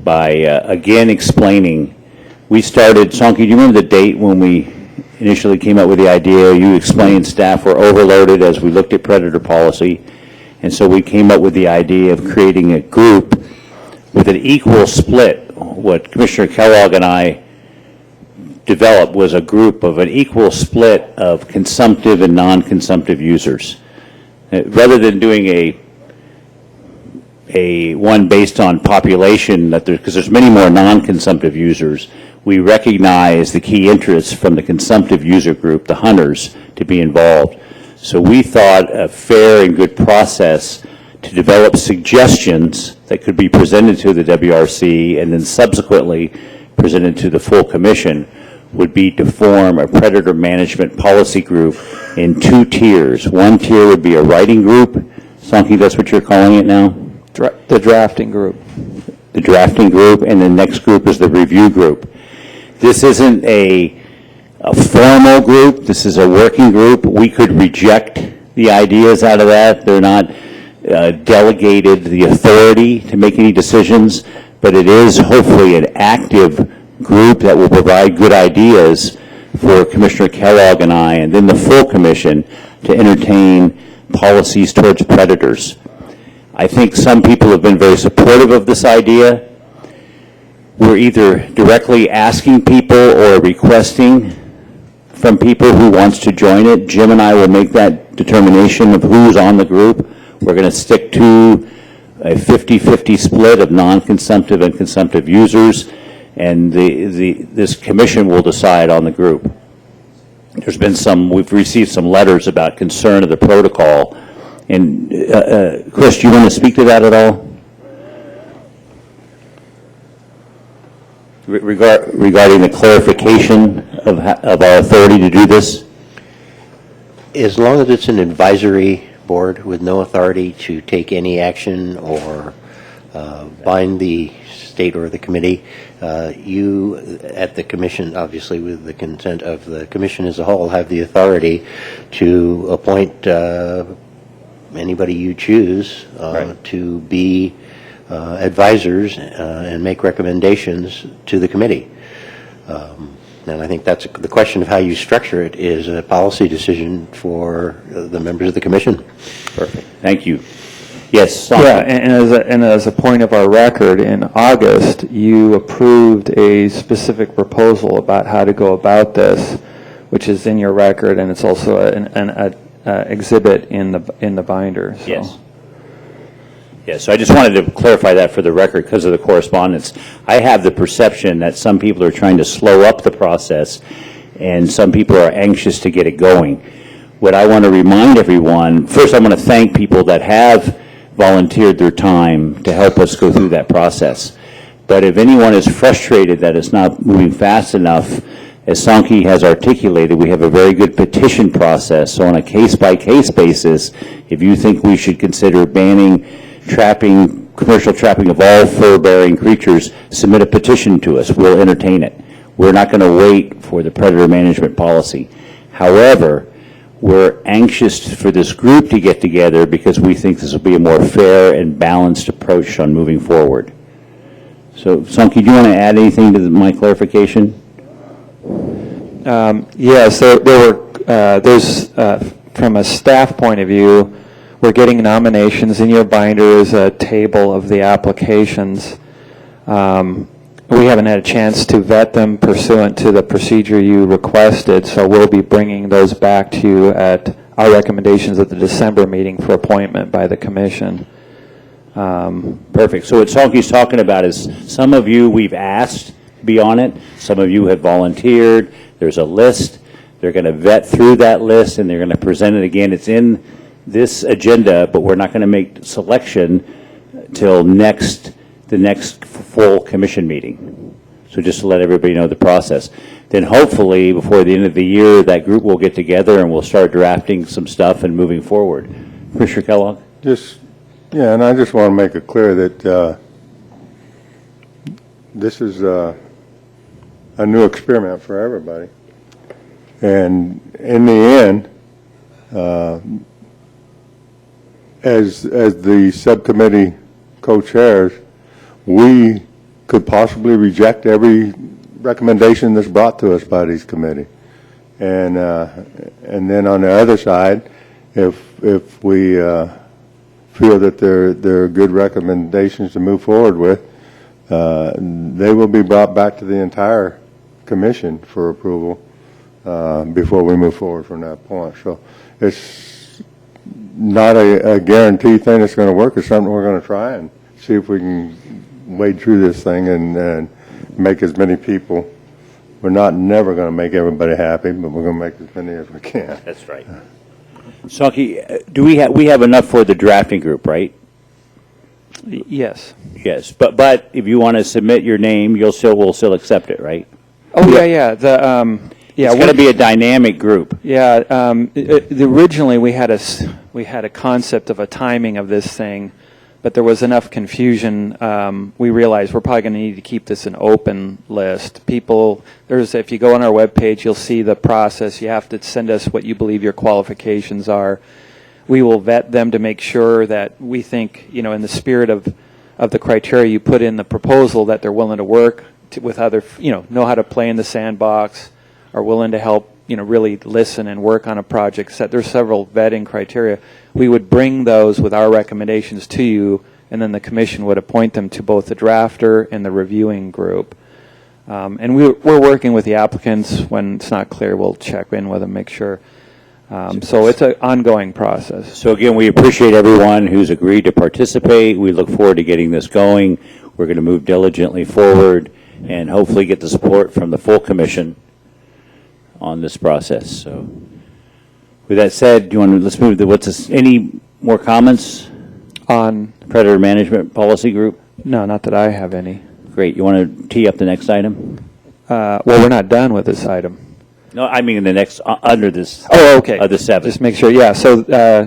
by again explaining. We started, Sonky, do you remember the date when we initially came up with the idea? You explained staff were overloaded as we looked at predator policy, and so we came up with the idea of creating a group with an equal split. What Commissioner Kellogg and I developed was a group of an equal split of consumptive and non-consumptive users. Rather than doing a one based on population, that because there's many more non-consumptive users, we recognize the key interests from the consumptive user group, the hunters, to be involved. So we thought a fair and good process to develop suggestions that could be presented to the WRC and then subsequently presented to the full commission would be to form a predator management policy group in 2 tiers. One tier would be a writing group. Sonky, that's what you're calling it now? The drafting group. The drafting group, and the next group is the review group. This isn't a formal group. This is a working group. We could reject the ideas out of that. They're not delegated the authority to make any decisions, but it is hopefully an active group that will provide good ideas for Commissioner Kellogg and I, and then the full commission, to entertain policies towards predators. I think some people have been very supportive of this idea. We're either directly asking people or requesting from people who wants to join it. Jim and I will make that determination of who's on the group. We're going to stick to a 50-50 split of non-consumptive and consumptive users, and this commission will decide on the group. There's been we've received some letters about concern of the protocol. And Chris, do you want to speak to that at all? Regarding the clarification of our authority to do this? As long as it's an advisory board with no authority to take any action or bind the state or the committee, you at the commission, obviously with the consent of the commission as a whole, have the authority to appoint anybody you choose right. to be advisors and make recommendations to the committee. And I think that's the question of how you structure it is a policy decision for the members of the commission. Perfect. Thank you. Yes. Yeah, and as a point of our record, in August, you approved a specific proposal about how to go about this, which is in your record, and it's also an exhibit in the binder. So. Yes. Yeah, so I just wanted to clarify that for the record because of the correspondence. I have the perception that some people are trying to slow up the process and some people are anxious to get it going. What I want to remind everyone, first I want to thank people that have volunteered their time to help us go through that process. But if anyone is frustrated that it's not moving fast enough, as Sonky has articulated, we have a very good petition process. So on a case-by-case basis, if you think we should consider banning trapping, commercial trapping of all fur-bearing creatures, submit a petition to us. We'll entertain it. We're not going to wait for the predator management policy. However, we're anxious for this group to get together because we think this will be a more fair and balanced approach on moving forward. So, Sonky, do you want to add anything to my clarification? Yes, there's from a staff point of view, we're getting nominations. In your binder is a table of the applications. We haven't had a chance to vet them pursuant to the procedure you requested, so we'll be bringing those back to you at our recommendations at the December meeting for appointment by the commission. Perfect. So what Sonky's talking about is some of you we've asked to be on it. Some of you have volunteered. There's a list. They're going to vet through that list, and they're going to present it again. It's in this agenda, but we're not going to make selection till the next full commission meeting. So just to let everybody know the process. Then hopefully before the end of the year, that group will get together and we'll start drafting some stuff and moving forward. Commissioner Kellogg? Yeah, and I just want to make it clear that this is a new experiment for everybody. And in the end, as the subcommittee co-chairs, we could possibly reject every recommendation that's brought to us by these committee. And then on the other side, if we feel that they're good recommendations to move forward with, they will be brought back to the entire commission for approval before we move forward from that point. So it's not a guaranteed thing that's going to work. It's something we're going to try and see if we can wade through this thing and make as many people. We're never going to make everybody happy, but we're going to make as many as we can. That's right. Saki, do we have enough for the drafting group, right? Yes. Yes, but if you want to submit your name, we'll still accept it, right? Oh, yeah. It's going to be a dynamic group. Yeah, originally we had a concept of a timing of this thing, but there was enough confusion. We realized we're probably going to need to keep this an open list. If you go on our webpage, you'll see the process. You have to send us what you believe your qualifications are. We will vet them to make sure that we think, in the spirit of the criteria you put in the proposal, that they're willing to work with other, know how to play in the sandbox, are willing to help, really listen and work on a project set. There's several vetting criteria. We would bring those with our recommendations to you, and then the commission would appoint them to both the drafter and the reviewing group. And we're working with the applicants. When it's not clear, we'll check in with them, make sure. So it's an ongoing process. So again, we appreciate everyone who's agreed to participate. We look forward to getting this going. We're going to move diligently forward and hopefully get the support from the full commission on this process. So with that said, let's move to any more comments On Predator Management Policy Group? No, not that I have any. Great. You want to tee up the next item? Well, we're not done with this item. No, I mean the next, under this. Oh, okay. Of the 7. Just make sure, yeah. So